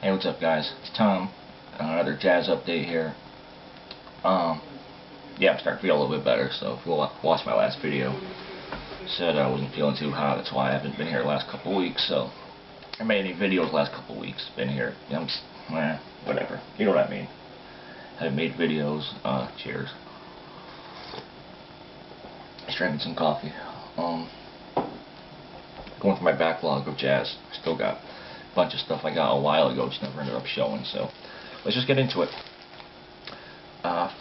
Hey, what's up, guys? It's Tom. Another jazz update here. Yeah, I'm starting to feel a little bit better. So if you watch my last video, said I wasn't feeling too hot. That's why I haven't been here the last couple weeks. So I made any videos the last couple weeks. Been here, you know, whatever. You know what I mean? Haven't made videos. Cheers. Just drinking some coffee. Going through my backlog of jazz. Still got a bunch of stuff I got a while ago, just never ended up showing. So let's just get into it.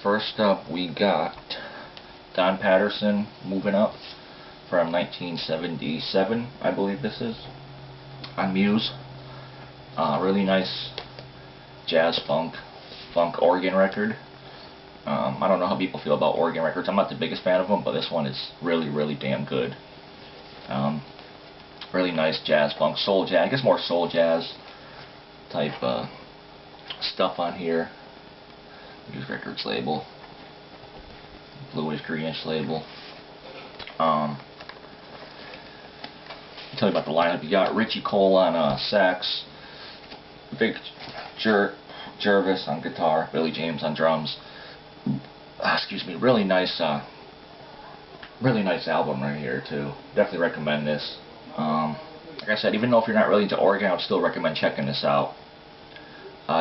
First up, we got Don Patterson, Moving Up, from 1977, I believe this is, on Muse. Really nice jazz funk organ record. I don't know how people feel about organ records. I'm not the biggest fan of them, but this one is really damn good. Really nice jazz funk, soul jazz, I guess more soul jazz type stuff on here. Muse Records label, bluish greenish label. I'll tell you about the lineup. You got Richie Cole on sax, Vic Jervis on guitar, Billy James on drums. Excuse me. Really nice album right here too. Definitely recommend this. Like I said, even though if you're not really into organ, I would still recommend checking this out.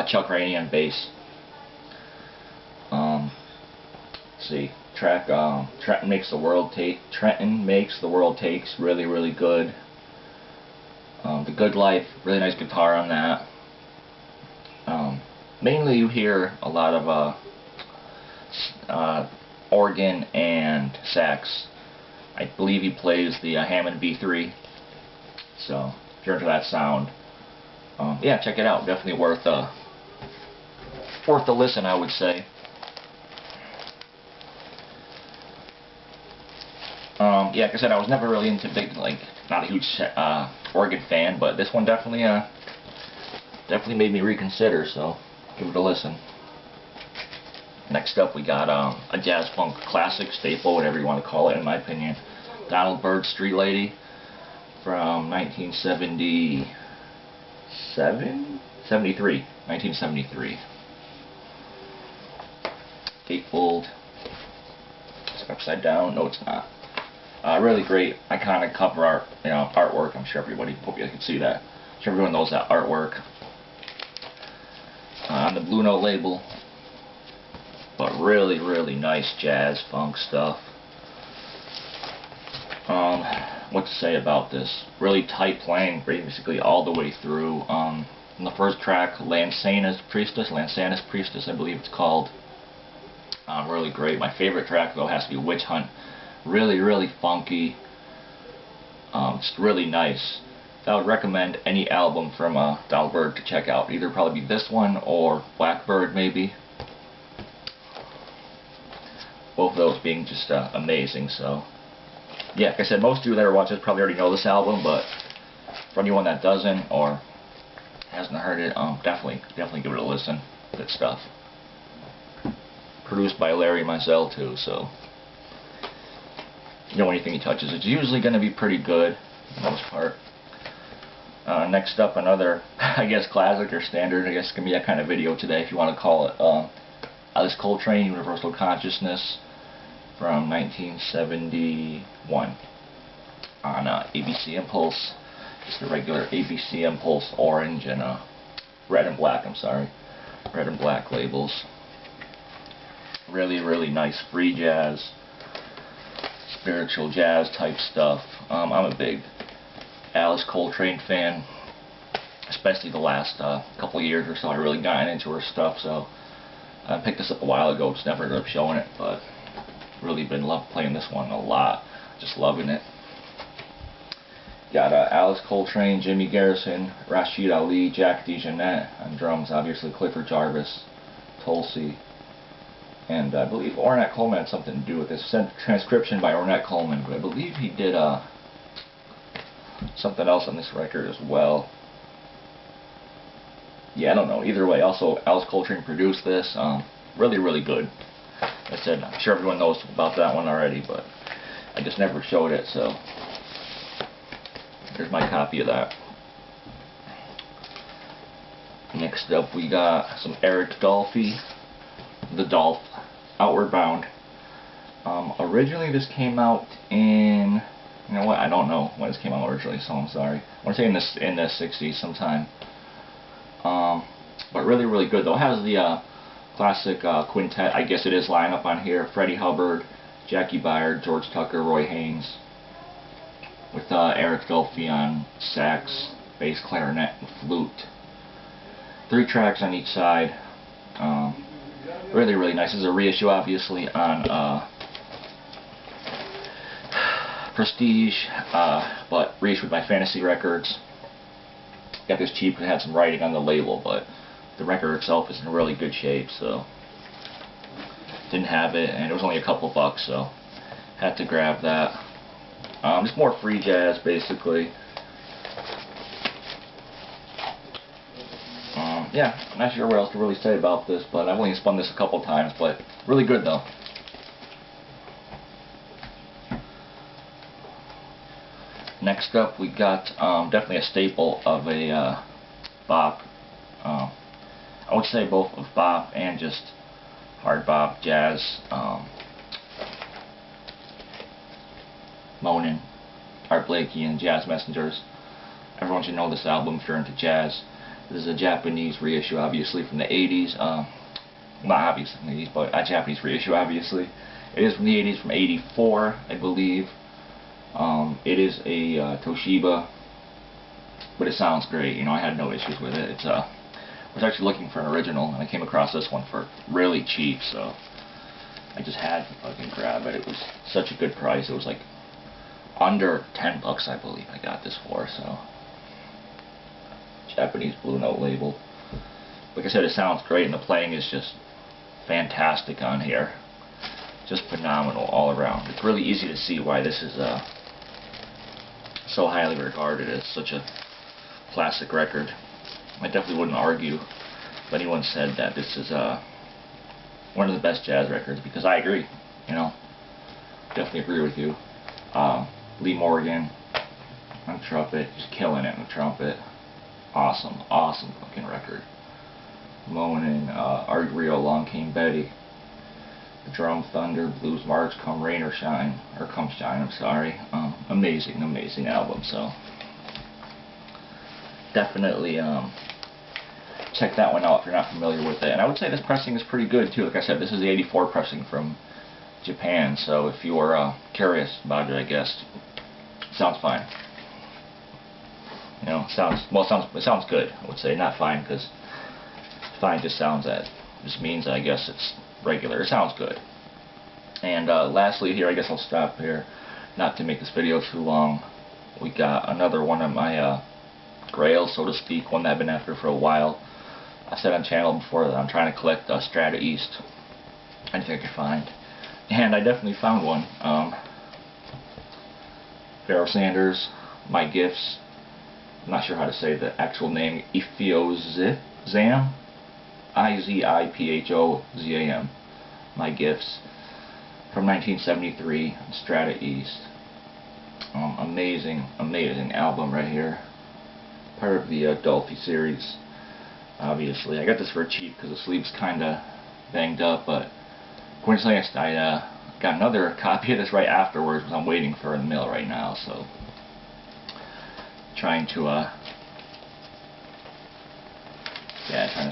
Chuck Rainey on bass. Let's see, track Trenton Makes the World Takes, really good. The Good Life, really nice guitar on that. Mainly you hear a lot of organ and sax. I believe he plays the Hammond B3. So if you're into that sound, yeah, check it out. Definitely worth the listen, I would say. Yeah, like I said, I was never really into not a huge organ fan, but this one definitely made me reconsider. So give it a listen. Next up, we got a jazz funk classic, staple, whatever you want to call it, in my opinion. Donald Byrd's Street Lady from 1973. Gatefold. It's upside down. No, it's not. Really great, iconic cover art, artwork. I'm sure everybody, hope you can see that. I'm sure everyone knows that artwork. On the Blue Note label. But really nice jazz funk stuff. What to say about this? Really tight playing, basically all the way through. In the first track, Lansana's Priestess, I believe it's called. Really great. My favorite track though has to be Witch Hunt. Really funky. It's really nice. I would recommend any album from Donald Byrd to check out. Either probably be this one or Blackbird maybe. Both of those being just amazing. So yeah, like I said, most of you that are watching this probably already know this album, but for anyone that doesn't or hasn't heard it, definitely give it a listen. Good stuff. Produced by Larry Mizell too, so anything he touches, it's usually going to be pretty good for the most part. Next up, another, I guess, classic or standard, I guess it's going to be that kind of video today, if you want to call it. Alice Coltrane, Universal Consciousness, from 1971 on ABC Impulse. Just the regular ABC Impulse orange and red and black, red and black labels. Really nice free jazz, spiritual jazz type stuff. I'm a big Alice Coltrane fan, especially the last couple of years or so. I really gotten into her stuff, so I picked this up a while ago, just never ended up showing it, but really been playing this one a lot, just loving it. Got Alice Coltrane, Jimmy Garrison, Rashid Ali, Jack DeJohnette on drums, obviously Clifford Jarvis, Tulsi, and I believe Ornette Coleman had something to do with this. Transcription by Ornette Coleman, but I believe he did something else on this record as well. Yeah, I don't know. Either way, also Alice Coltrane produced this. Really good. Like I said, I'm sure everyone knows about that one already, but I just never showed it, so here's my copy of that. Next up we got some Eric Dolphy, the Dolph, Outward Bound. Originally this came out in, you know what, I don't know when this came out originally, so I'm sorry. I want to say in the 60s sometime. But really, really good though. It has the classic quintet, I guess it is, lineup on here. Freddie Hubbard, Jackie Byard, George Tucker, Roy Haynes, with Eric Dolphy on sax, bass, clarinet, and flute. 3 tracks on each side. Really, really nice. This is a reissue, obviously, on Prestige, but reissued by Fantasy Records. Got this cheap because it had some writing on the label, but the record itself is in really good shape, so didn't have it, and it was only a couple bucks, so had to grab that. Just more free jazz, basically. Yeah, not sure what else to really say about this, but I've only spun this a couple times, but really good though. Next up we got definitely a staple of a bop. I would say both of bop and just hard bop, jazz. Monin, Art Blakey, and Jazz Messengers. Everyone should know this album if you're into jazz. This is a Japanese reissue, obviously, from the 80s. Not obviously from the 80s, but a Japanese reissue, obviously. It is from the 80s, from 84, I believe. It is a Toshiba, but it sounds great. You know, I had no issues with it. I was actually looking for an original, and I came across this one for really cheap, so I just had to fucking grab it. It was such a good price. It was like under 10 bucks, I believe I got this for, so. Japanese Blue Note label. Like I said, it sounds great, and the playing is just fantastic on here. Just phenomenal all around. It's really easy to see why this is so highly regarded as such a classic record. I definitely wouldn't argue if anyone said that this is one of the best jazz records, because I agree. You know, definitely agree with you. Lee Morgan on trumpet, just killing it on the trumpet. Awesome, awesome fucking record. Moaning, Art Rio, Along Came Betty. The Drum, Thunder, Blues March, Come Rain or Shine, or Come Shine, I'm sorry. Amazing, amazing album, so definitely check that one out if you're not familiar with it. And I would say this pressing is pretty good too. Like I said, this is the 84 pressing from Japan, so if you are curious about it, I guess, it sounds fine. You know, it sounds good, I would say. Not fine, because fine just means, I guess, it's regular. It sounds good. And lastly here, I guess I'll stop here, not to make this video too long. We got another one of my grails, so to speak, one that I've been after for a while. I said on channel before that I'm trying to collect Strata-East. Anything I could find. And I definitely found one. Pharoah Sanders, My Gifts. I'm not sure how to say the actual name. Iziphoszam, Iziphozam. My Gifts, from 1973, Strata-East. Amazing, amazing album right here. Part of the Dolphy series, obviously. I got this for cheap because the sleeve's kind of banged up, but coincidentally I got another copy of this right afterwards, because I'm waiting for it in the mail right now, so trying to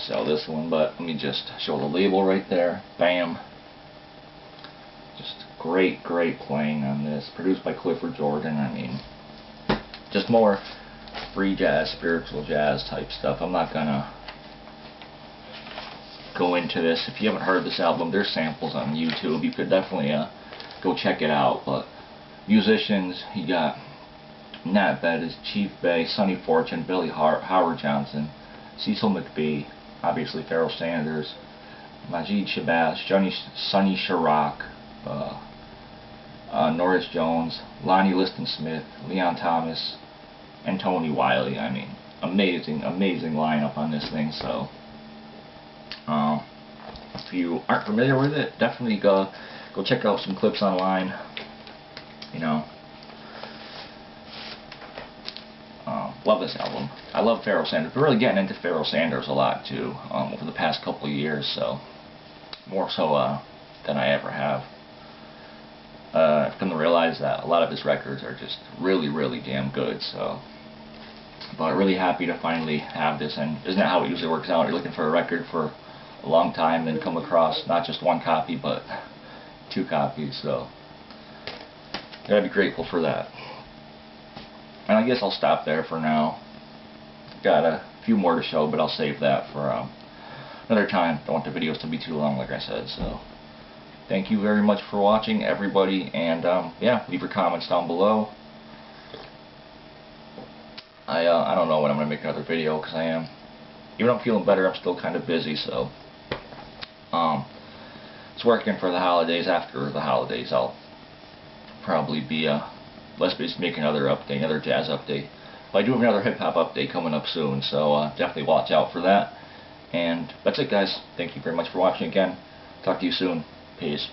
sell this one. But let me just show the label right there. Bam. Just great playing on this. Produced by Clifford Jordan. I mean, just more free jazz, spiritual jazz type stuff. I'm not gonna go into this. If you haven't heard this album, there's samples on YouTube. You could definitely go check it out. But musicians, you got Nat Bettis, Chief Bay, Sonny Fortune, Billy Howard Johnson, Cecil McBee, obviously Pharoah Sanders, Majid Shabazz, Sonny Sharrock, Norris Jones, Lonnie Liston Smith, Leon Thomas, and Tony Wiley. I mean, amazing, amazing lineup on this thing. So if you aren't familiar with it, definitely go check out some clips online. You know, love this album. I love Pharoah Sanders. Been really getting into Pharoah Sanders a lot too over the past couple of years, so more so than I ever have. I've come to realize that a lot of his records are just really, really damn good. So, but really happy to finally have this. And isn't that how it usually works out? You're looking for a record for a long time and come across not just one copy, but 2 copies. So, gotta be grateful for that. And I guess I'll stop there for now. Got a few more to show, but I'll save that for another time. Don't want the videos to be too long, like I said. So, thank you very much for watching, everybody, and yeah, leave your comments down below. I don't know when I'm gonna make another video, because even though I'm feeling better, I'm still kind of busy. So, it's working for the holidays. After the holidays, I'll probably be let's just make another update, another jazz update. But I do have another hip hop update coming up soon, so definitely watch out for that. And that's it, guys. Thank you very much for watching again. Talk to you soon. Peace.